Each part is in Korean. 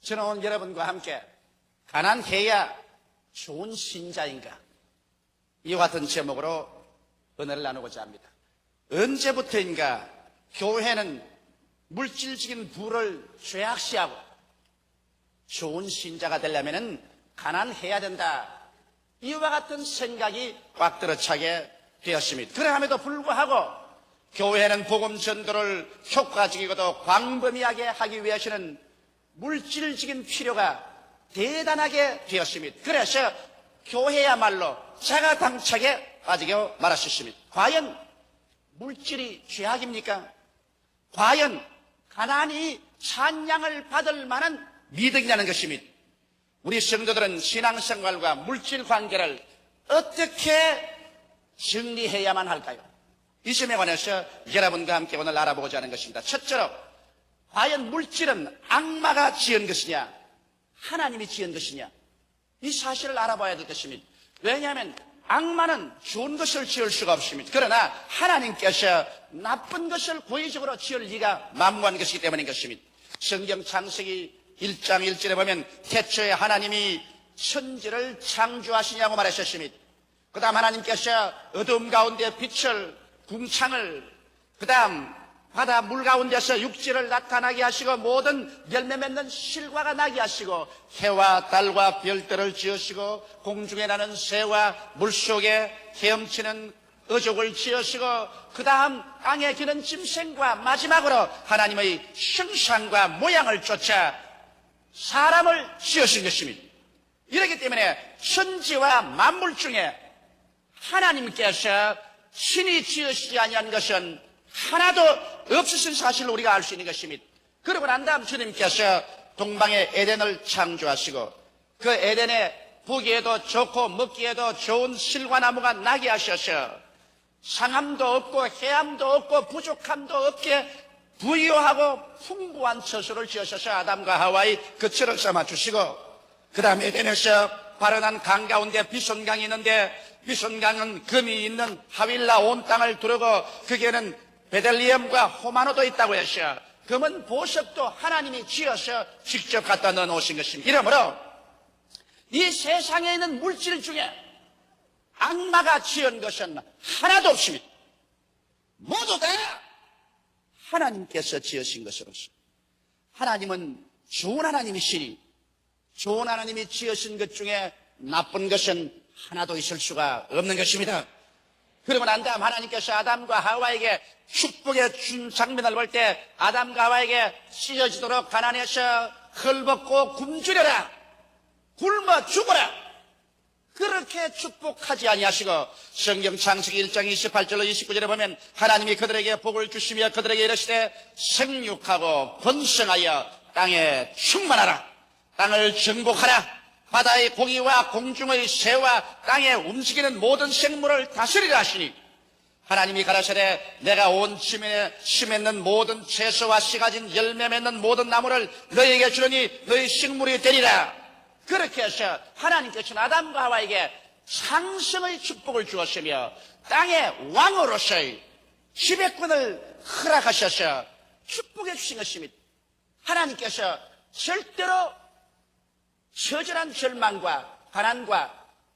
저는 오늘 여러분과 함께 가난해야 좋은 신자인가, 이와 같은 제목으로 은혜를 나누고자 합니다. 언제부터인가 교회는 물질적인 부를 죄악시하고 좋은 신자가 되려면 가난해야 된다, 이와 같은 생각이 꽉 들어차게 되었습니다. 그러함에도 불구하고 교회는 복음 전도를 효과적이고도 광범위하게 하기 위해서는 물질적인 필요가 대단하게 되었습니다. 그래서 교회야말로 자가당착에 빠지고 말았습니다. 과연 물질이 죄악입니까? 과연 가난이 찬양을 받을 만한 미덕이냐는 것입니다. 우리 성도들은 신앙생활과 물질 관계를 어떻게 정리해야만 할까요? 이 점에 관해서 여러분과 함께 오늘 알아보고자 하는 것입니다. 첫째로, 과연 물질은 악마가 지은 것이냐, 하나님이 지은 것이냐, 이 사실을 알아봐야 될 것입니다. 왜냐하면 악마는 좋은 것을 지을 수가 없습니다. 그러나 하나님께서 나쁜 것을 고의적으로 지을 리가 만무한 것이기 때문인 것입니다. 성경 창세기 1장 1절에 보면 태초에 하나님이 천지를 창조하시냐고 말하셨습니다. 그 다음 하나님께서 어둠 가운데 빛을, 궁창을, 그 다음 바다 물 가운데서 육지를 나타나게 하시고 모든 열매 맺는 실과가 나게 하시고 해와 달과 별들을 지으시고 공중에 나는 새와 물속에 헤엄치는 어족을 지으시고 그 다음 땅에 기는 짐승과 마지막으로 하나님의 형상과 모양을 쫓아 사람을 지으신 것입니다. 이렇기 때문에 천지와 만물 중에 하나님께서 신이 지으시지 아니한 것은 하나도 없으신 사실을 우리가 알 수 있는 것입니다. 그러고 난 다음 주님께서 동방의 에덴을 창조하시고 그 에덴에 보기에도 좋고 먹기에도 좋은 실과나무가 나게 하셔서 상함도 없고 해함도 없고 부족함도 없게 부유하고 풍부한 처소를 지으셔서 아담과 하와의 거처를 삼아주시고 그 다음 에덴에서 발현한 강 가운데 비손강이 있는데 비손강은 금이 있는 하윌라 온 땅을 두르고 거기에는 베들리헴과 호마노도 있다고 해서 금은 보석도 하나님이 지어서 직접 갖다 넣어놓으신 것입니다. 이러므로 이 세상에 있는 물질 중에 악마가 지은 것은 하나도 없습니다. 모두 다 하나님께서 지으신 것으로서 하나님은 좋은 하나님이시니 좋은 하나님이 지으신 것 중에 나쁜 것은 하나도 있을 수가 없는 것입니다. 그러고 난 다음 하나님께서 아담과 하와에게 축복의 준 장면을 볼 때 아담과 하와에게 찢어지도록 가난해서 헐벗고 굶주려라, 굶어 죽어라, 그렇게 축복하지 아니하시고 성경 창세기 1장 28절로 29절에 보면 하나님이 그들에게 복을 주시며 그들에게 이르시되 생육하고 번성하여 땅에 충만하라, 땅을 정복하라, 바다의 고기와 공중의 새와 땅에 움직이는 모든 생물을 다스리라 하시니 하나님이 가라사대 내가 온 지면에 심했는 모든 채소와 씨 가진 열매 맺는 모든 나무를 너희에게 주려니 너희 식물이 되리라. 그렇게 해서 하나님께서는 아담과 하와에게 상승의 축복을 주었으며 땅의 왕으로서의 지배권을 허락하셔서 축복해 주신 것입니다. 하나님께서 절대로 처절한 절망과 가난과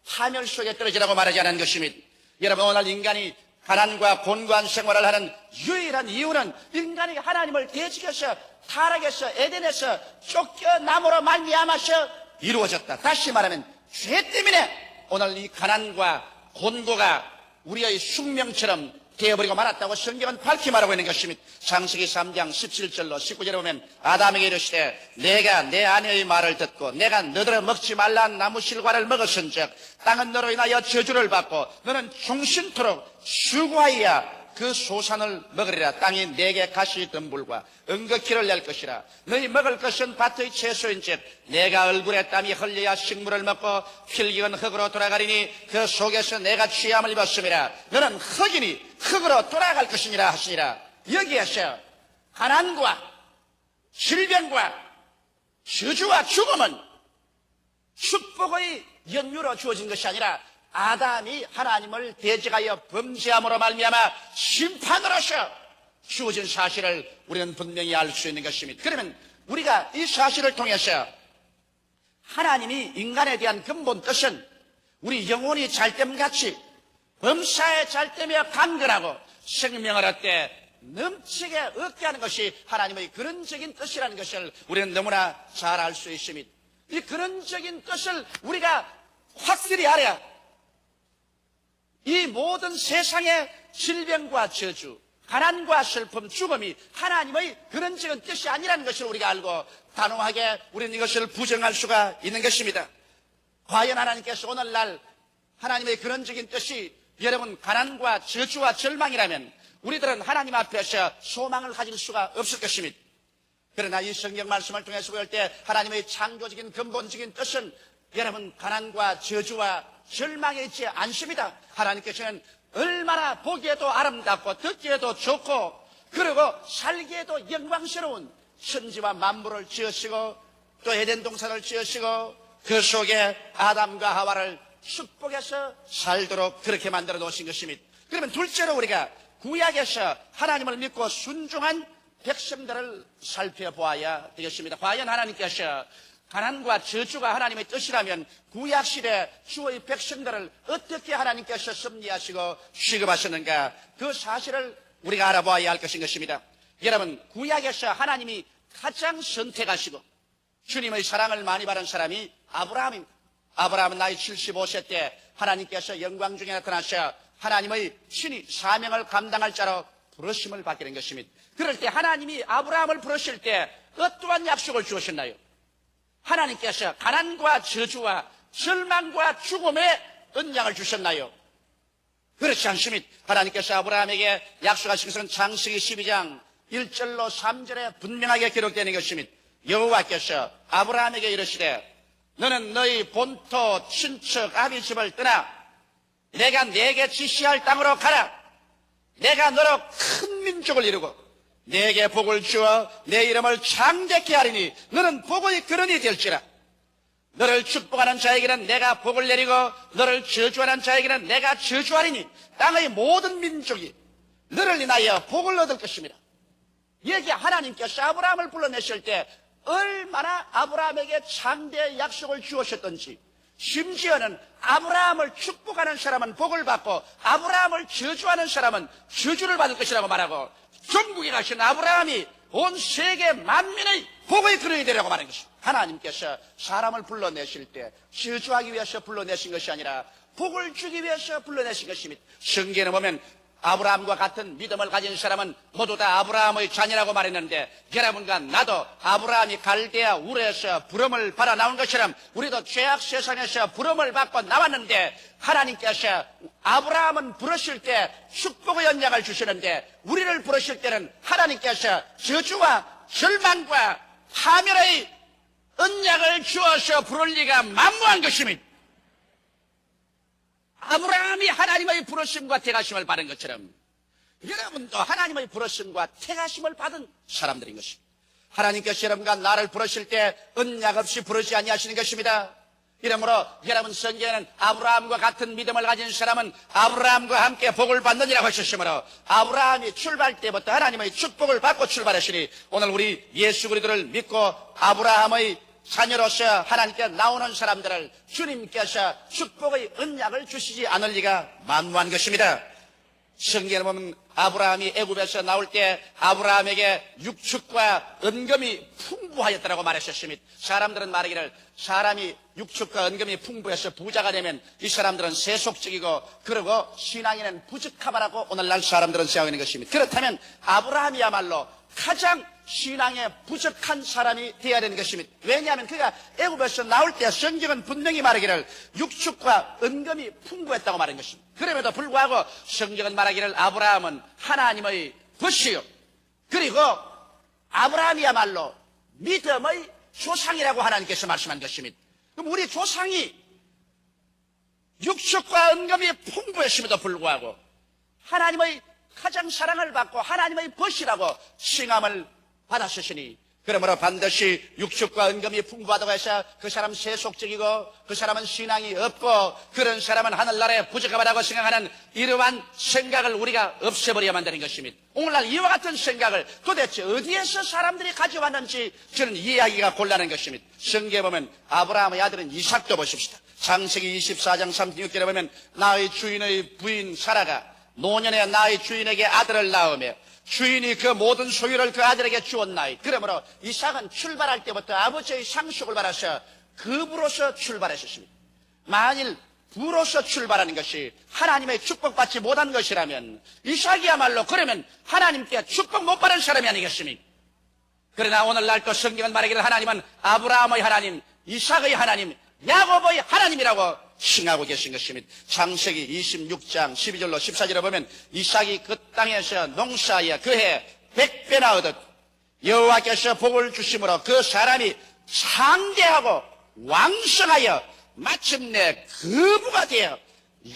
파멸 속에 떨어지라고 말하지 않은 것입니다. 여러분, 오늘 인간이 가난과 곤고한 생활을 하는 유일한 이유는 인간이 하나님을 대적해서 타락해서 에덴에서 쫓겨남으로 말미암아서 이루어졌다. 다시 말하면 죄 때문에 오늘 이 가난과 곤고가 우리의 숙명처럼 되어버리고 말았다고 성경은 밝히 말하고 있는 것입니다. 창세기 3장 17절로 19절에 보면 아담에게 이르시되 내가 내 아내의 말을 듣고 내가 너더러 먹지 말라는 나무 실과를 먹었은즉 땅은 너로 인하여 저주를 받고 너는 종신토록 수고하여야 그 소산을 먹으리라. 땅이 내게 가시 덤불과 은거키를 낼 것이라. 너희 먹을 것은 밭의 채소인즉 내가 얼굴에 땀이 흘려야 식물을 먹고 필기은 흙으로 돌아가리니 그 속에서 내가 취함을 입었음이라. 너는 흙이니 흙으로 돌아갈 것이니라 하시니라. 여기에서 가난과 질병과 저주와 죽음은 축복의 연유로 주어진 것이 아니라 아담이 하나님을 대적하여 범죄함으로 말미암아 심판으로서 주어진 사실을 우리는 분명히 알 수 있는 것입니다. 그러면 우리가 이 사실을 통해서 하나님이 인간에 대한 근본 뜻은 우리 영혼이 잘됨같이 범사에 잘되며 강건하고 생명을 얻되 넘치게 얻게 하는 것이 하나님의 근원적인 뜻이라는 것을 우리는 너무나 잘 알 수 있습니다. 이 근원적인 뜻을 우리가 확실히 알아야 이 모든 세상의 질병과 저주, 가난과 슬픔, 죽음이 하나님의 근원적인 뜻이 아니라는 것을 우리가 알고 단호하게 우리는 이것을 부정할 수가 있는 것입니다. 과연 하나님께서 오늘날 하나님의 근원적인 뜻이 여러분 가난과 저주와 절망이라면 우리들은 하나님 앞에서 소망을 가질 수가 없을 것입니다. 그러나 이 성경 말씀을 통해서 볼 때 하나님의 창조적인 근본적인 뜻은 여러분 가난과 저주와 절망에 있지 않습니다. 하나님께서는 얼마나 보기에도 아름답고 듣기에도 좋고 그리고 살기에도 영광스러운 천지와 만물을 지으시고 또 에덴 동산을 지으시고 그 속에 아담과 하와를 축복해서 살도록 그렇게 만들어 놓으신 것입니다. 그러면 둘째로 우리가 구약에서 하나님을 믿고 순종한 백성들을 살펴보아야 되겠습니다. 과연 하나님께서 가난과 저주가 하나님의 뜻이라면 구약시대 주의 백성들을 어떻게 하나님께서 섭리하시고 취급하셨는가 그 사실을 우리가 알아보아야 할 것입니다. 여러분 구약에서 하나님이 가장 선택하시고 주님의 사랑을 많이 받은 사람이 아브라함입니다. 아브라함은 나이 75세 때 하나님께서 영광 중에 나타나셔 하나님의 신이 사명을 감당할 자로 부르심을 받게 된 것입니다. 그럴 때 하나님이 아브라함을 부르실 때 어떠한 약속을 주셨나요? 하나님께서 가난과 저주와 절망과 죽음의 언약을 주셨나요? 그렇지 않습니다. 하나님께서 아브라함에게 약속하신 것은 창세기 12장 1절로 3절에 분명하게 기록되는 것입니다. 여호와께서 아브라함에게 이르시되 너는 너희 본토 친척 아비 집을 떠나 내가 네게 지시할 땅으로 가라. 내가 너로 큰 민족을 이루고 네게 복을 주어 내 이름을 창대케 하리니 너는 복의 근원이 될지라. 너를 축복하는 자에게는 내가 복을 내리고 너를 저주하는 자에게는 내가 저주하리니 땅의 모든 민족이 너를 인하여 복을 얻을 것입니다. 여기 하나님께서 아브라함을 불러내실 때 얼마나 아브라함에게 창대의 약속을 주셨던지 심지어는 아브라함을 축복하는 사람은 복을 받고 아브라함을 저주하는 사람은 저주를 받을 것이라고 말하고 전국에 가신 아브라함이 온 세계 만민의 복의 근원이 되라고 말한 것입니다. 하나님께서 사람을 불러내실 때 저주하기 위해서 불러내신 것이 아니라 복을 주기 위해서 불러내신 것입니다. 성경에 보면 아브라함과 같은 믿음을 가진 사람은 모두 다 아브라함의 자녀라고 말했는데 여러분과 나도 아브라함이 갈대아 우르에서 부름을 받아 나온 것처럼 우리도 죄악 세상에서 부름을 받고 나왔는데 하나님께서 아브라함은 부르실 때 축복의 언약을 주시는데 우리를 부르실 때는 하나님께서 저주와 절망과 파멸의 언약을 주어서 부를 리가 만무한 것입니다. 아브라함이 하나님의 부르심과 택하심을 받은 것처럼 여러분도 하나님의 부르심과 택하심을 받은 사람들인 것입니다. 하나님께서 여러분과 나를 부르실 때 언약 없이 부르지 아니하시는 것입니다. 이러므로 여러분 성경에는 아브라함과 같은 믿음을 가진 사람은 아브라함과 함께 복을 받느니라고 하셨으므로 아브라함이 출발 때부터 하나님의 축복을 받고 출발하시니 오늘 우리 예수 그리스도를 믿고 아브라함의 자녀로서 하나님께 나오는 사람들을 주님께서 축복의 언약을 주시지 않을 리가 만무한 것입니다. 성경에 보면 아브라함이 애굽에서 나올 때 아브라함에게 육축과 은금이 풍부하였다고 말하셨습니다. 사람들은 말하기를 사람이 육축과 은금이 풍부해서 부자가 되면 이 사람들은 세속적이고 그리고 신앙에는 부적합하라고 오늘날 사람들은 생각하고 있는 것입니다. 그렇다면 아브라함이야말로 가장 신앙에 부족한 사람이 되어야 되는 것입니다. 왜냐하면 그가 애굽에서 나올 때 성경은 분명히 말하기를 육축과 은금이 풍부했다고 말한 것입니다. 그럼에도 불구하고 성경은 말하기를 아브라함은 하나님의 벗이요 그리고 아브라함이야말로 믿음의 조상이라고 하나님께서 말씀한 것입니다. 그럼 우리 조상이 육축과 은금이 풍부했음에도 불구하고 하나님의 가장 사랑을 받고 하나님의 벗이라고 칭함을 받았으시니 그러므로 반드시 육축과 은금이 풍부하다고 해서 그 사람 세속적이고 그 사람은 신앙이 없고 그런 사람은 하늘나라에 부족하다고 생각하는 이러한 생각을 우리가 없애버려야만 되는 것입니다. 오늘날 이와 같은 생각을 도대체 어디에서 사람들이 가져왔는지 저는 이해하기가 곤란한 것입니다. 성경에 보면 아브라함의 아들은 이삭도 보십시다. 창세기 24장 36절에 보면 나의 주인의 부인 사라가 노년에 나의 주인에게 아들을 낳으며 주인이 그 모든 소유를 그 아들에게 주었나이. 그러므로 이삭은 출발할 때부터 아버지의 상속을 받아서 급으로서 출발했었습니다. 만일 부로서 출발하는 것이 하나님의 축복받지 못한 것이라면 이삭이야말로 그러면 하나님께 축복 못 받은 사람이 아니겠습니까? 그러나 오늘날 또 성경은 말하기를 하나님은 아브라함의 하나님, 이삭의 하나님, 야곱의 하나님이라고 칭하고 계신 것입니다. 창세기 26장 12절로 14절에 보면 이삭이 그 땅에서 농사하여 그해 100배나 얻었고 여호와께서 복을 주심으로 그 사람이 창대하고 왕성하여 마침내 거부가 되어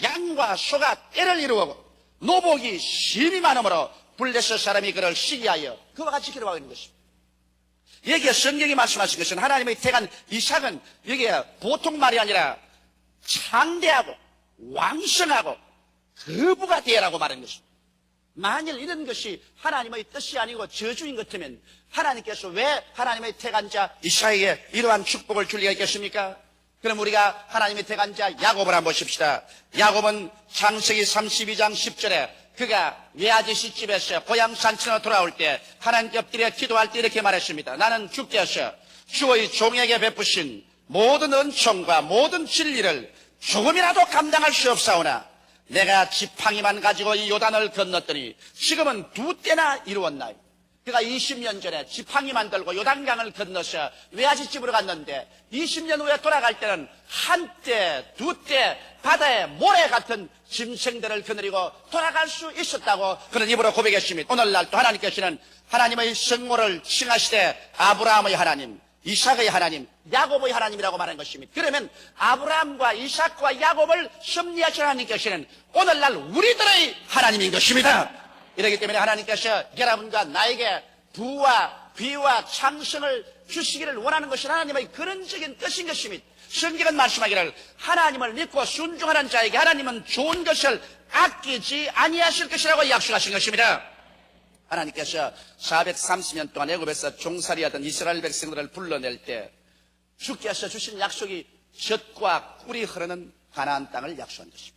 양과 소가 떼를 이루고 노복이 심히 많으므로 블레셋 사람이 그를 시기하여 그와 같이 기록하고 있는 것입니다. 여기에 성경이 말씀하신 것은 하나님의 택한 이삭은 여기에 보통 말이 아니라 창대하고 왕성하고 거부가 되라고 말한 것입니다. 만일 이런 것이 하나님의 뜻이 아니고 저주인 것 같으면 하나님께서 왜 하나님의 택한 자 이삭에게 이러한 축복을 줄 리가 있겠습니까? 그럼 우리가 하나님의 택한 자 야곱을 한번 보십시다. 야곱은 창세기 32장 10절에 그가 외아지 시집에서 고향 산천으로 돌아올 때 하나님께 엎드려 기도할 때 이렇게 말했습니다. 나는 주께서 주의 종에게 베푸신 모든 은총과 모든 진리를 조금이라도 감당할 수 없사오나 내가 지팡이만 가지고 이 요단을 건넜더니 지금은 2때나 이루었나이. 그가 20년 전에 지팡이만 들고 요단강을 건너서 외아지집으로 갔는데 20년 후에 돌아갈 때는 한때, 2때 바다에 모래 같은 짐승들을 거느리고 돌아갈 수 있었다고 그런 입으로 고백했습니다. 오늘날 또 하나님께서는 하나님의 성모를 칭하시되 아브라함의 하나님, 이삭의 하나님, 야곱의 하나님이라고 말한 것입니다. 그러면 아브라함과 이삭과 야곱을 섭리하신 하나님께서는 오늘날 우리들의 하나님인 것입니다. 이렇기 때문에 하나님께서 여러분과 나에게 부와 비와 창성을 주시기를 원하는 것이 하나님의 근원적인 뜻인 것입니다. 성경은 말씀하기를 하나님을 믿고 순종하는 자에게 하나님은 좋은 것을 아끼지 아니하실 것이라고 약속하신 것입니다. 하나님께서 430년 동안 애굽에서 종살이하던 이스라엘 백성들을 불러낼 때 주께서 주신 약속이 젖과 꿀이 흐르는 가나안 땅을 약속한 것입니다.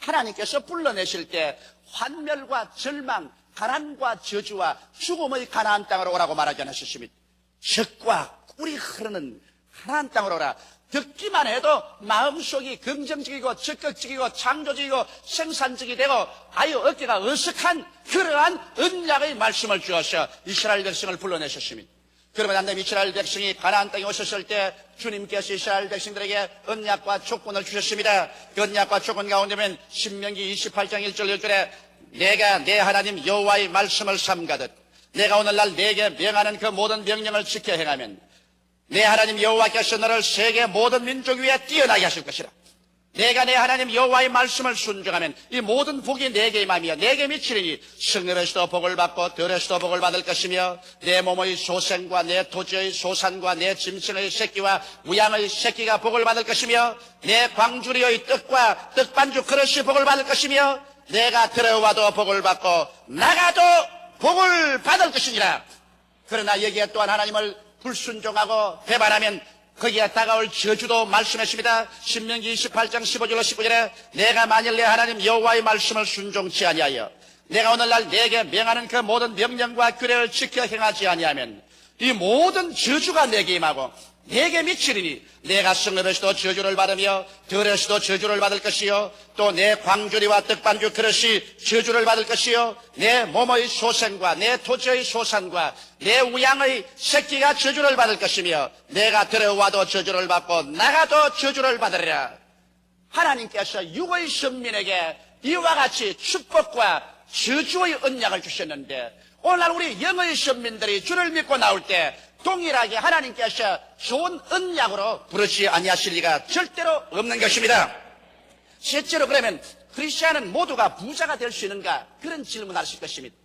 하나님께서 불러내실 때 환멸과 절망, 가난과 저주와 죽음의 가나안 땅으로 오라고 말하지 않으셨습니다. 젖과 꿀이 흐르는 가나안 땅으로 오라. 듣기만 해도 마음속이 긍정적이고 적극적이고 창조적이고 생산적이 되고 아유 어깨가 으쓱한 그러한 언약의 말씀을 주어서 이스라엘 백성을 불러내셨습니다. 그러면 안 되면 이스라엘 백성이 가나안 땅에 오셨을 때 주님께서 이스라엘 백성들에게 언약과 조건을 주셨습니다. 그 언약과 조건 가운데면 신명기 28장 1절 2절에 내가 내 하나님 여호와의 말씀을 삼가듯 내가 오늘날 내게 명하는 그 모든 명령을 지켜 행하면 내 하나님 여호와께서 너를 세계 모든 민족 위에 뛰어나게 하실 것이라. 내가 내 하나님 여호와의 말씀을 순종하면 이 모든 복이 내게 임하며 내게 미치리니 성읍에서도 복을 받고 들에서도 복을 받을 것이며 내 몸의 소생과 내 토지의 소산과 내 짐승의 새끼와 우양의 새끼가 복을 받을 것이며 내 광주리의 떡과 떡반죽 그릇이 복을 받을 것이며 내가 들어와도 복을 받고 나가도 복을 받을 것이니라. 그러나 여기에 또한 하나님을 불순종하고 배반하면 거기에 다가올 저주도 말씀했습니다. 신명기 28장 15절로 19절에 내가 만일 내 하나님 여호와의 말씀을 순종치 아니하여 내가 오늘날 내게 명하는 그 모든 명령과 규례를 지켜 행하지 아니하면 이 모든 저주가 내게 임하고 내게 미치리니 내가 성읍에서도 저주를 받으며 들에서도 저주를 받을 것이요 또 내 광주리와 떡반죽 그릇이 저주를 받을 것이요 내 몸의 소생과 내 토지의 소산과 내 우양의 새끼가 저주를 받을 것이며 내가 들어와도 저주를 받고 나가도 저주를 받으리라. 하나님께서 육의 선민에게 이와 같이 축복과 저주의 언약을 주셨는데 오늘날 우리 영의 선민들이 주를 믿고 나올 때 동일하게 하나님께서 좋은 언약으로 부르지 아니하실 리가 절대로 없는 것입니다. 실제로 그러면 크리스찬은 모두가 부자가 될 수 있는가? 그런 질문을 하실 것입니다.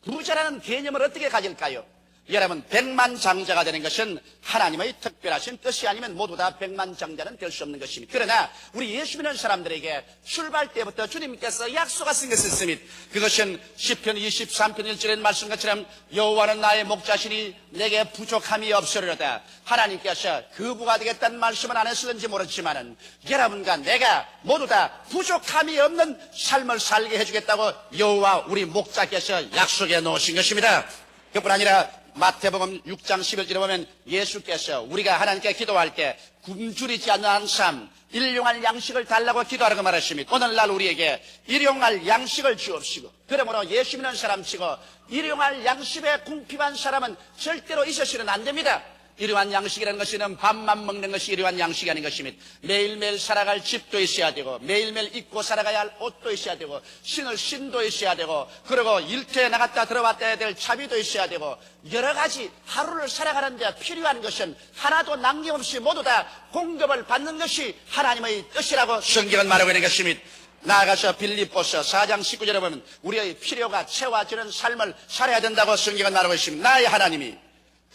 부자라는 개념을 어떻게 가질까요? 여러분, 백만장자가 되는 것은 하나님의 특별하신 뜻이 아니면 모두 다 백만장자는 될 수 없는 것입니다. 그러나 우리 예수 믿는 사람들에게 출발 때부터 주님께서 약속하신 것이 있습니다. 그것은 시편 23편 1절의 말씀 것처럼 여호와는 나의 목자시니 내게 부족함이 없으리로다. 하나님께서 거부가 되겠다는 말씀은 안 했을는지 모르지만은 여러분과 내가 모두 다 부족함이 없는 삶을 살게 해주겠다고 여호와 우리 목자께서 약속해 놓으신 것입니다. 그뿐 아니라 마태복음 6장 11절에 보면 예수께서 우리가 하나님께 기도할 때 굶주리지 않는 삶, 일용할 양식을 달라고 기도하라고 말하십니다. 오늘날 우리에게 일용할 양식을 주옵시고, 그러므로 예수 믿는 사람치고 일용할 양식에 궁핍한 사람은 절대로 있어서는 안 됩니다. 일용한 양식이라는 것은 밥만 먹는 것이 일용한 양식이 아닌 것입니다. 매일매일 살아갈 집도 있어야 되고, 매일매일 입고 살아가야 할 옷도 있어야 되고, 신을 신도 있어야 되고, 그리고 일터에 나갔다 들어왔다 해야 될 차비도 있어야 되고, 여러 가지 하루를 살아가는 데 필요한 것은 하나도 남김없이 모두 다 공급을 받는 것이 하나님의 뜻이라고 성경은 말하고 있는 것입니다. 나아가서 빌립보서 4장 19절에 보면 우리의 필요가 채워지는 삶을 살아야 된다고 성경은 말하고 있습니다. 나의 하나님이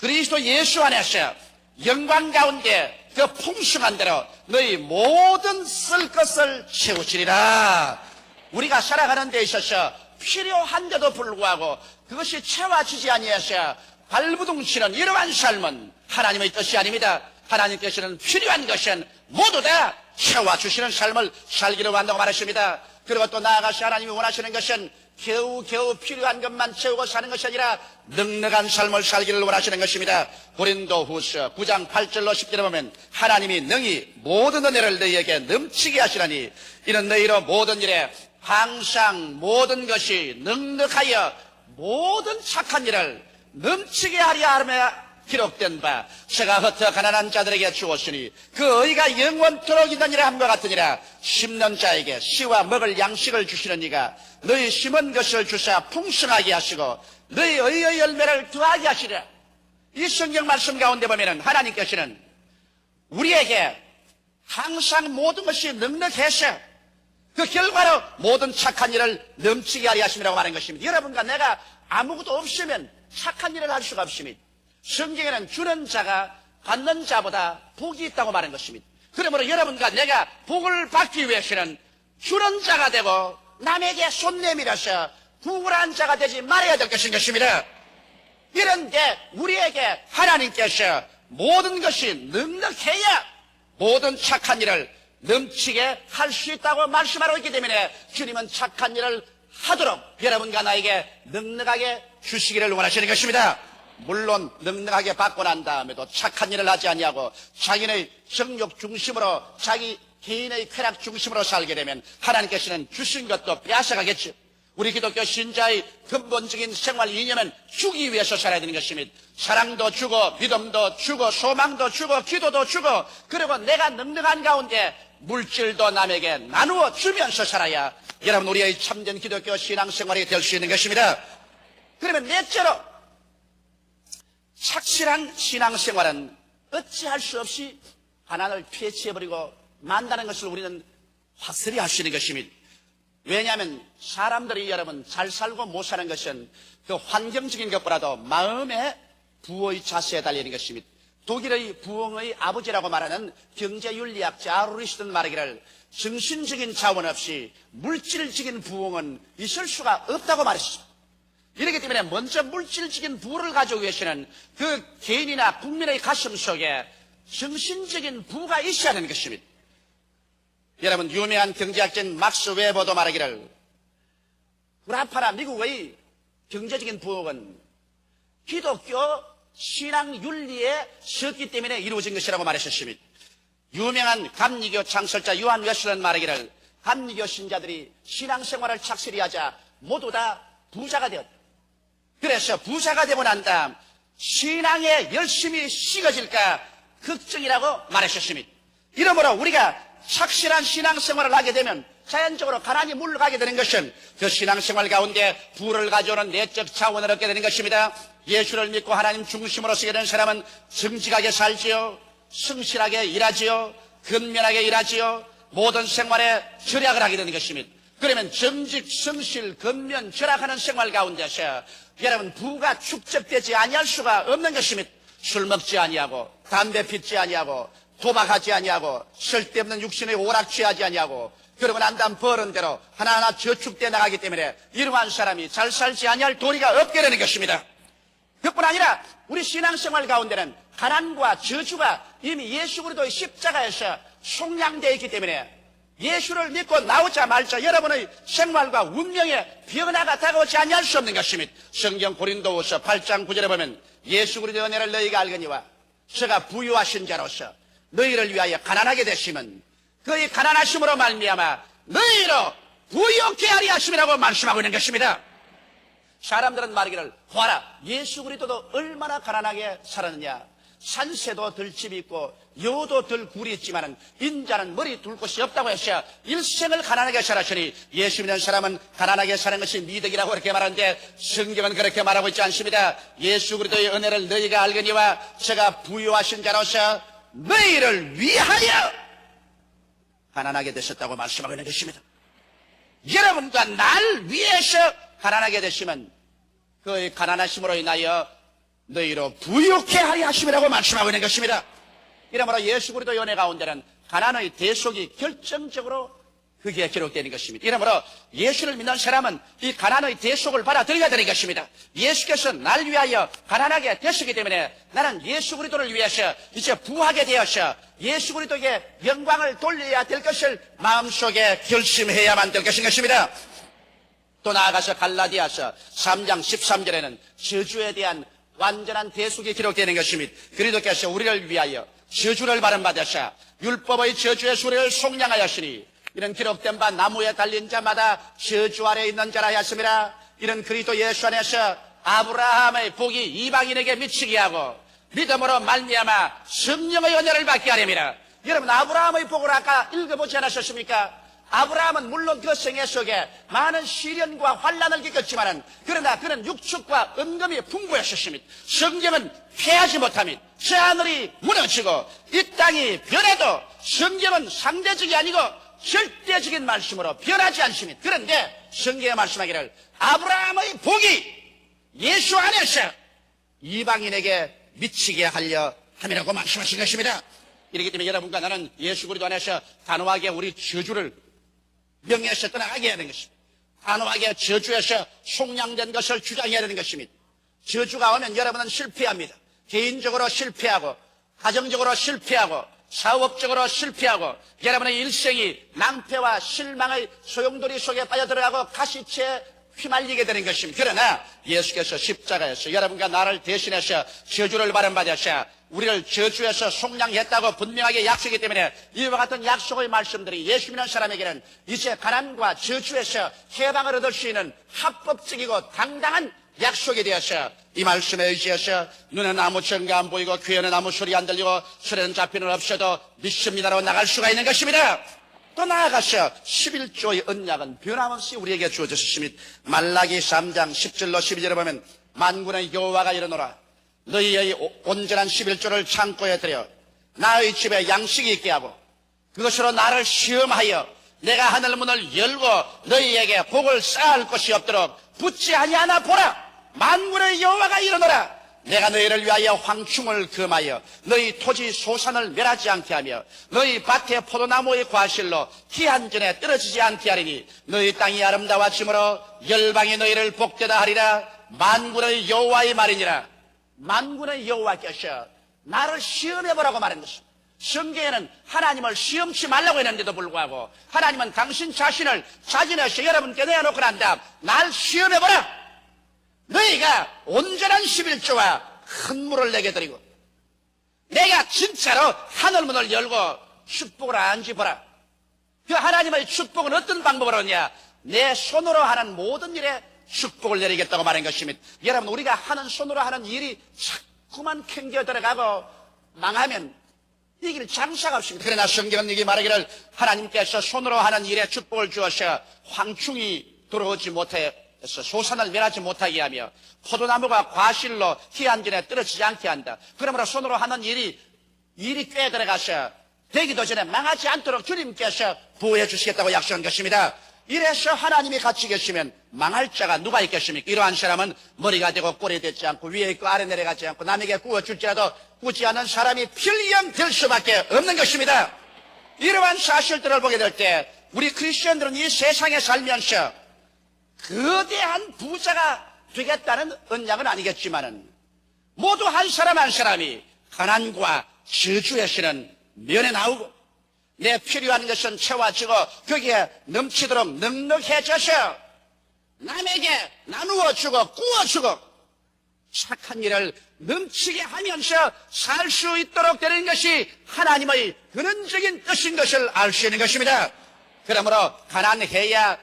그리스도 예수 안에서 영광 가운데 그 풍성한 대로 너희 모든 쓸 것을 채우시리라. 우리가 살아가는 데 있어서 필요한데도 불구하고 그것이 채워지지 아니해서 발부둥치는 이러한 삶은 하나님의 뜻이 아닙니다. 하나님께서는 필요한 것은 모두 다 채워주시는 삶을 살기로 한다고 말하십니다. 그리고 또 나아가서 하나님이 원하시는 것은 겨우 필요한 것만 채우고 사는 것이 아니라 넉넉한 삶을 살기를 원하시는 것입니다. 고린도후서 9장 8절로 10절에 보면 하나님이 능히 모든 은혜를 너희에게 넘치게 하시라니 이는 너희로 모든 일에 항상 모든 것이 넉넉하여 모든 착한 일을 넘치게 하려 하며 기록된 바 제가 흩어 가난한 자들에게 주었으니 그 의가 영원토록 있느니라 함과 같으니라. 심는 자에게 씨와 먹을 양식을 주시는 이가 너희 심은 것을 주사 풍성하게 하시고 너희 의의 열매를 더하게 하시리라. 이 성경 말씀 가운데 보면은 하나님께서는 우리에게 항상 모든 것이 넉넉해서 그 결과로 모든 착한 일을 넘치게 하려 하심이라고 말하는 것입니다. 여러분과 내가 아무것도 없으면 착한 일을 할 수가 없습니다. 성경에는 주는 자가 받는 자보다 복이 있다고 말하는 것입니다. 그러므로 여러분과 내가 복을 받기 위해서는 주는 자가 되고 남에게 손 내밀어서 부울한 자가 되지 말아야 될 것입니다. 이런데 우리에게 하나님께서 모든 것이 넉넉해야 모든 착한 일을 넘치게 할 수 있다고 말씀하고 있기 때문에 주님은 착한 일을 하도록 여러분과 나에게 넉넉하게 주시기를 원하시는 것입니다. 물론 넉넉하게 받고 난 다음에도 착한 일을 하지 아니하고 자기의 정욕 중심으로 자기 개인의 쾌락 중심으로 살게 되면 하나님께서는 주신 것도 빼앗아가겠죠. 우리 기독교 신자의 근본적인 생활 이념은 주기 위해서 살아야 되는 것입니다. 사랑도 주고 믿음도 주고 소망도 주고 기도도 주고 그리고 내가 넉넉한 가운데 물질도 남에게 나누어 주면서 살아야 여러분 우리의 참된 기독교 신앙생활이 될 수 있는 것입니다. 그러면 넷째로 착실한 신앙생활은 어찌할 수 없이 가난을 피해치워버리고 만다는 것을 우리는 확실히 할 수 있는 것입니다. 왜냐하면 사람들이 여러분 잘 살고 못 사는 것은 그 환경적인 것보다도 마음의 부의 자세에 달리는 것입니다. 독일의 부흥의 아버지라고 말하는 경제윤리학자 아르리스트는 말하기를 정신적인 자원 없이 물질적인 부흥은 있을 수가 없다고 말했습니다. 이렇기 때문에 먼저 물질적인 부를 가지고 계시는 그 개인이나 국민의 가슴 속에 정신적인 부가 있어야 하는 것입니다. 여러분 유명한 경제학자인 막스 웨버도 말하기를 구라파라 미국의 경제적인 부흥은 기독교 신앙 윤리에 섰기 때문에 이루어진 것이라고 말했습니다. 유명한 감리교 창설자 요한 웨슬레는 말하기를 감리교 신자들이 신앙생활을 착실히 하자 모두 다 부자가 되었다. 그래서 부자가 되고 난 다음 신앙에 열심히 식어질까 걱정이라고 말하셨습니다. 이러므로 우리가 착실한 신앙생활을 하게 되면 자연적으로 가난이 물러가게 되는 것은 그 신앙생활 가운데 부를 가져오는 내적 자원을 얻게 되는 것입니다. 예수를 믿고 하나님 중심으로 서게 되는 사람은 정직하게 살지요, 성실하게 일하지요, 근면하게 일하지요, 모든 생활에 절약을 하게 되는 것입니다. 그러면 정직, 성실, 근면, 절약하는 생활 가운데서 여러분 부가 축적되지 아니할 수가 없는 것입니다. 술 먹지 아니하고 담배 피지 아니하고 도박하지 아니하고 쓸데없는 육신의 오락 취하지 아니하고 그러고 난 다음 버는 대로 하나하나 저축돼 나가기 때문에 이러한 사람이 잘 살지 아니할 도리가 없게 되는 것입니다. 그뿐 아니라 우리 신앙생활 가운데는 가난과 저주가 이미 예수 그리스도의 십자가에서 속량되어 있기 때문에 예수를 믿고 나오자마자 여러분의 생활과 운명에 변화가 다가오지 아니할 수 없는 것입니다. 성경 고린도후서 8장 9절에 보면 예수 그리스도의 은혜를 너희가 알거니와 저가 부유하신 자로서 너희를 위하여 가난하게 되시면 그의 가난하심으로 말미암아 너희로 부유케 하리 하심이라고 말씀하고 있는 것입니다. 사람들은 말하기를 보아라 예수 그리스도도 얼마나 가난하게 살았느냐. 산새도 들 집이 있고 여우도 들 굴이 있지만 인자는 머리 둘 곳이 없다고 해서 일생을 가난하게 살았으니 예수 믿는 사람은 가난하게 사는 것이 미덕이라고 그렇게 말하는데 성경은 그렇게 말하고 있지 않습니다. 예수 그리스도의 은혜를 너희가 알거니와 저가 부유하신 자로서 너희를 위하여 가난하게 되셨다고 말씀하고 있는 것입니다. 여러분과 날 위해서 가난하게 되시면 그의 가난하심으로 인하여 너희로 부유케 하려 하심이라고 말씀하고 있는 것입니다. 이러므로 예수 그리스도의 은혜 가운데는 가난의 대속이 결정적으로 그게 기록되는 것입니다. 이러므로 예수를 믿는 사람은 이 가난의 대속을 받아들여야 되는 것입니다. 예수께서 날 위하여 가난하게 되시기 때문에 나는 예수 그리스도를 위해서 이제 부하게 되어서 예수 그리스도에게 영광을 돌려야 될 것을 마음속에 결심해야만 될 것입니다. 또 나아가서 갈라디아서 3장 13절에는 저주에 대한 완전한 대속이 기록되는 것입니다. 그리스도께서 우리를 위하여 저주를 받으사 율법의 저주의 수레를 속량하였으니 이런 기록된 바 나무에 달린 자마다 저주 아래 있는 자라 하였습니다. 이런 그리스도 예수 안에서 아브라함의 복이 이방인에게 미치게 하고 믿음으로 말미암아 성령의 은혜를 받게 하렵니다. 여러분 아브라함의 복을 아까 읽어보지 않으셨습니까? 아브라함은 물론 그 생애 속에 많은 시련과 환난을 겪었지만 그러나 그는 육축과 은금이 풍부했었습니다. 성경은 패하지 못함이 저 하늘이 무너지고 이 땅이 변해도 성경은 상대적이 아니고 절대적인 말씀으로 변하지 않습니다. 그런데 성경에 말씀하기를 아브라함의 복이 예수 안에서 이방인에게 미치게 하려 함이라고 말씀하신 것입니다. 이렇기 때문에 여러분과 나는 예수 그리스도 안에서 단호하게 우리 저주를 명예에서 떠나게 해야 되는 것입니다. 단호하게 저주에서 속량된 것을 주장해야 되는 것입니다. 저주가 오면 여러분은 실패합니다. 개인적으로 실패하고 가정적으로 실패하고 사업적으로 실패하고 여러분의 일생이 낭패와 실망의 소용돌이 속에 빠져들어가고 가시체에 휘말리게 되는 것입니다. 그러나 예수께서 십자가에서 여러분과 나를 대신해서 저주를 받으셔 우리를 저주에서 속량했다고 분명하게 약속이기 때문에 이와 같은 약속의 말씀들이 예수 믿는 사람에게는 이제 가난과 저주에서 해방을 얻을 수 있는 합법적이고 당당한 약속이 되어서 이 말씀에 의지해서 눈에는 아무 증거 안 보이고 귀에는 아무 소리 안 들리고 손에는 잡히는 없어도 믿습니다라고 나갈 수가 있는 것입니다. 또 나아가서 11조의 언약은 변함없이 우리에게 주어졌습니다. 말라기 3장 10절로 12절에 보면 만군의 여호와가 이르노라 너희의 온전한 11조를 창고에 들여 나의 집에 양식이 있게 하고 그것으로 나를 시험하여 내가 하늘문을 열고 너희에게 복을 쌓을 것이 없도록 붙지 아니하나 보라. 만군의 여호와가 이르노라 내가 너희를 위하여 황충을 금하여 너희 토지 소산을 멸하지 않게 하며 너희 밭에 포도나무의 과실로 기한 전에 떨어지지 않게 하리니 너희 땅이 아름다워짐으로 열방이 너희를 복되다 하리라. 만군의 여호와의 말이니라. 만군의 여호와께서 나를 시험해보라고 말한 것입니다. 성경에는 하나님을 시험치 말라고 했는데도 불구하고 하나님은 당신 자신을 자진해서 여러분께 내어놓고 난 다음 날 시험해보라. 너희가 온전한 11조와 큰 물을 내게 드리고 내가 진짜로 하늘문을 열고 축복을 안지 보라. 그 하나님의 축복은 어떤 방법으로 하냐? 내 손으로 하는 모든 일에 축복을 내리겠다고 말한 것입니다. 여러분 우리가 하는 손으로 하는 일이 자꾸만 캥겨 들어가고 망하면 이길 장사가 없습니다. 그러나 성경은 여기 말하기를 하나님께서 손으로 하는 일에 축복을 주어서 황충이 들어오지 못해 소산을 멸하지 못하게 하며 포도나무가 과실로 기한전에 떨어지지 않게 한다. 그러므로 손으로 하는 일이 꽤 들어가서 되기도 전에 망하지 않도록 주님께서 보호해 주시겠다고 약속한 것입니다. 이래서 하나님이 같이 계시면 망할 자가 누가 있겠습니까? 이러한 사람은 머리가 되고 꼴이 되지 않고 위에 있고 아래 내려가지 않고 남에게 구워줄지라도 꾸지 않은 사람이 필령 될 수밖에 없는 것입니다. 이러한 사실들을 보게 될 때 우리 크리스천들은 이 세상에 살면서 거대한 부자가 되겠다는 언약은 아니겠지만은 모두 한 사람 한 사람이 가난과 저주에서는 면해 나오고 내 필요한 것은 채워지고 거기에 넘치도록 넉넉해져서 남에게 나누어 주고 구워 주고 착한 일을 넘치게 하면서 살 수 있도록 되는 것이 하나님의 근원적인 뜻인 것을 알 수 있는 것입니다. 그러므로 가난해야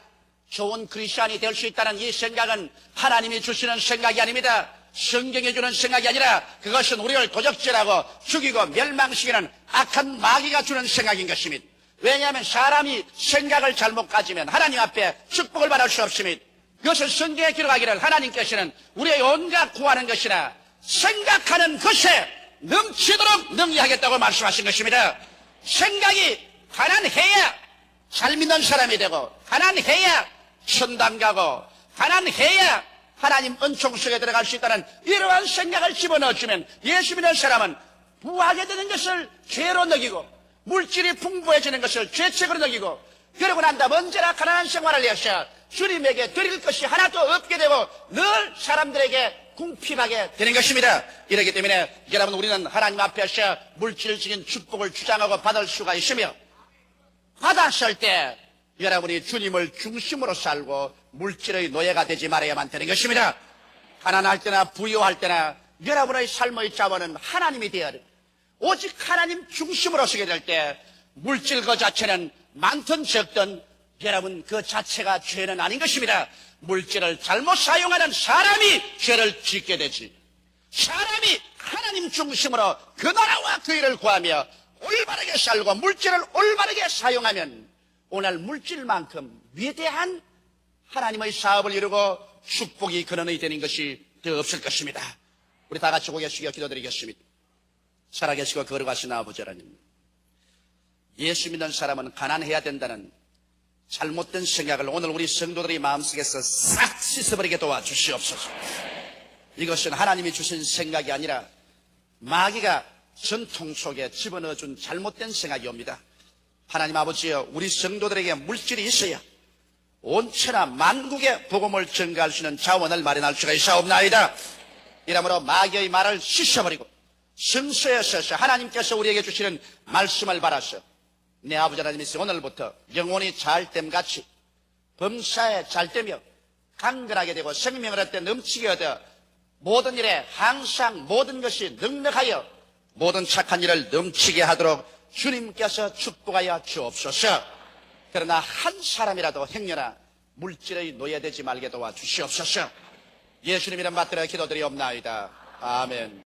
좋은 크리스천이 될 수 있다는 이 생각은 하나님이 주시는 생각이 아닙니다. 성경이 주는 생각이 아니라 그것은 우리를 도적질하고 죽이고 멸망시키는 악한 마귀가 주는 생각인 것입니다. 왜냐하면 사람이 생각을 잘못 가지면 하나님 앞에 축복을 받을 수 없습니다. 그것은 성경에 기록하기를 하나님께서는 우리의 온갖 구하는 것이나 생각하는 것에 넘치도록 능리하겠다고 말씀하신 것입니다. 생각이 가난해야 잘 믿는 사람이 되고 가난해야 천당 가고 가난해야 하나님 은총 속에 들어갈 수 있다는 이러한 생각을 집어넣어주면 예수 믿는 사람은 부하게 되는 것을 죄로 여기고 물질이 풍부해지는 것을 죄책으로 여기고 그러고 난 다음 언제나 가난한 생활을 해서 주님에게 드릴 것이 하나도 없게 되고 늘 사람들에게 궁핍하게 되는 것입니다. 이렇기 때문에 여러분 우리는 하나님 앞에서 물질적인 축복을 주장하고 받을 수가 있으며 받았을 때 여러분이 주님을 중심으로 살고 물질의 노예가 되지 말아야만 되는 것입니다. 가난할 때나 부유할 때나 여러분의 삶의 자원은 하나님이 되어야 합니다. 오직 하나님 중심으로 서게 될 때 물질 그 자체는 많든 적든 여러분 그 자체가 죄는 아닌 것입니다. 물질을 잘못 사용하는 사람이 죄를 짓게 되지. 사람이 하나님 중심으로 그 나라와 그 일을 구하며 올바르게 살고 물질을 올바르게 사용하면 오늘 물질만큼 위대한 하나님의 사업을 이루고 축복이 근원이 되는 것이 더 없을 것입니다. 우리 다 같이 고개 숙여 기도드리겠습니다. 살아계시고 거룩하신 아버지 하나님, 예수 믿는 사람은 가난해야 된다는 잘못된 생각을 오늘 우리 성도들의 마음속에서 싹 씻어버리게 도와주시옵소서. 이것은 하나님이 주신 생각이 아니라 마귀가 전통 속에 집어넣어준 잘못된 생각이 옵니다. 하나님 아버지여, 우리 성도들에게 물질이 있어야 온천하 만국의 복음을 전가할 수 있는 자원을 마련할 수가 있사옵나이다. 이러므로 마귀의 말을 씻어버리고 성서에 서서 하나님께서 우리에게 주시는 말씀을 받아서 내 아버지 하나님이 오늘부터 영혼이 잘됨같이 범사에 잘되며 강건하게 되고 생명을 얻되 넘치게 얻어 모든 일에 항상 모든 것이 넉넉하여 모든 착한 일을 넘치게 하도록 주님께서 축복하여 주옵소서. 그러나 한 사람이라도 행여나 물질의 노예되지 말게 도와주시옵소서. 예수님 이름 받들어 기도드리옵나이다. 아멘.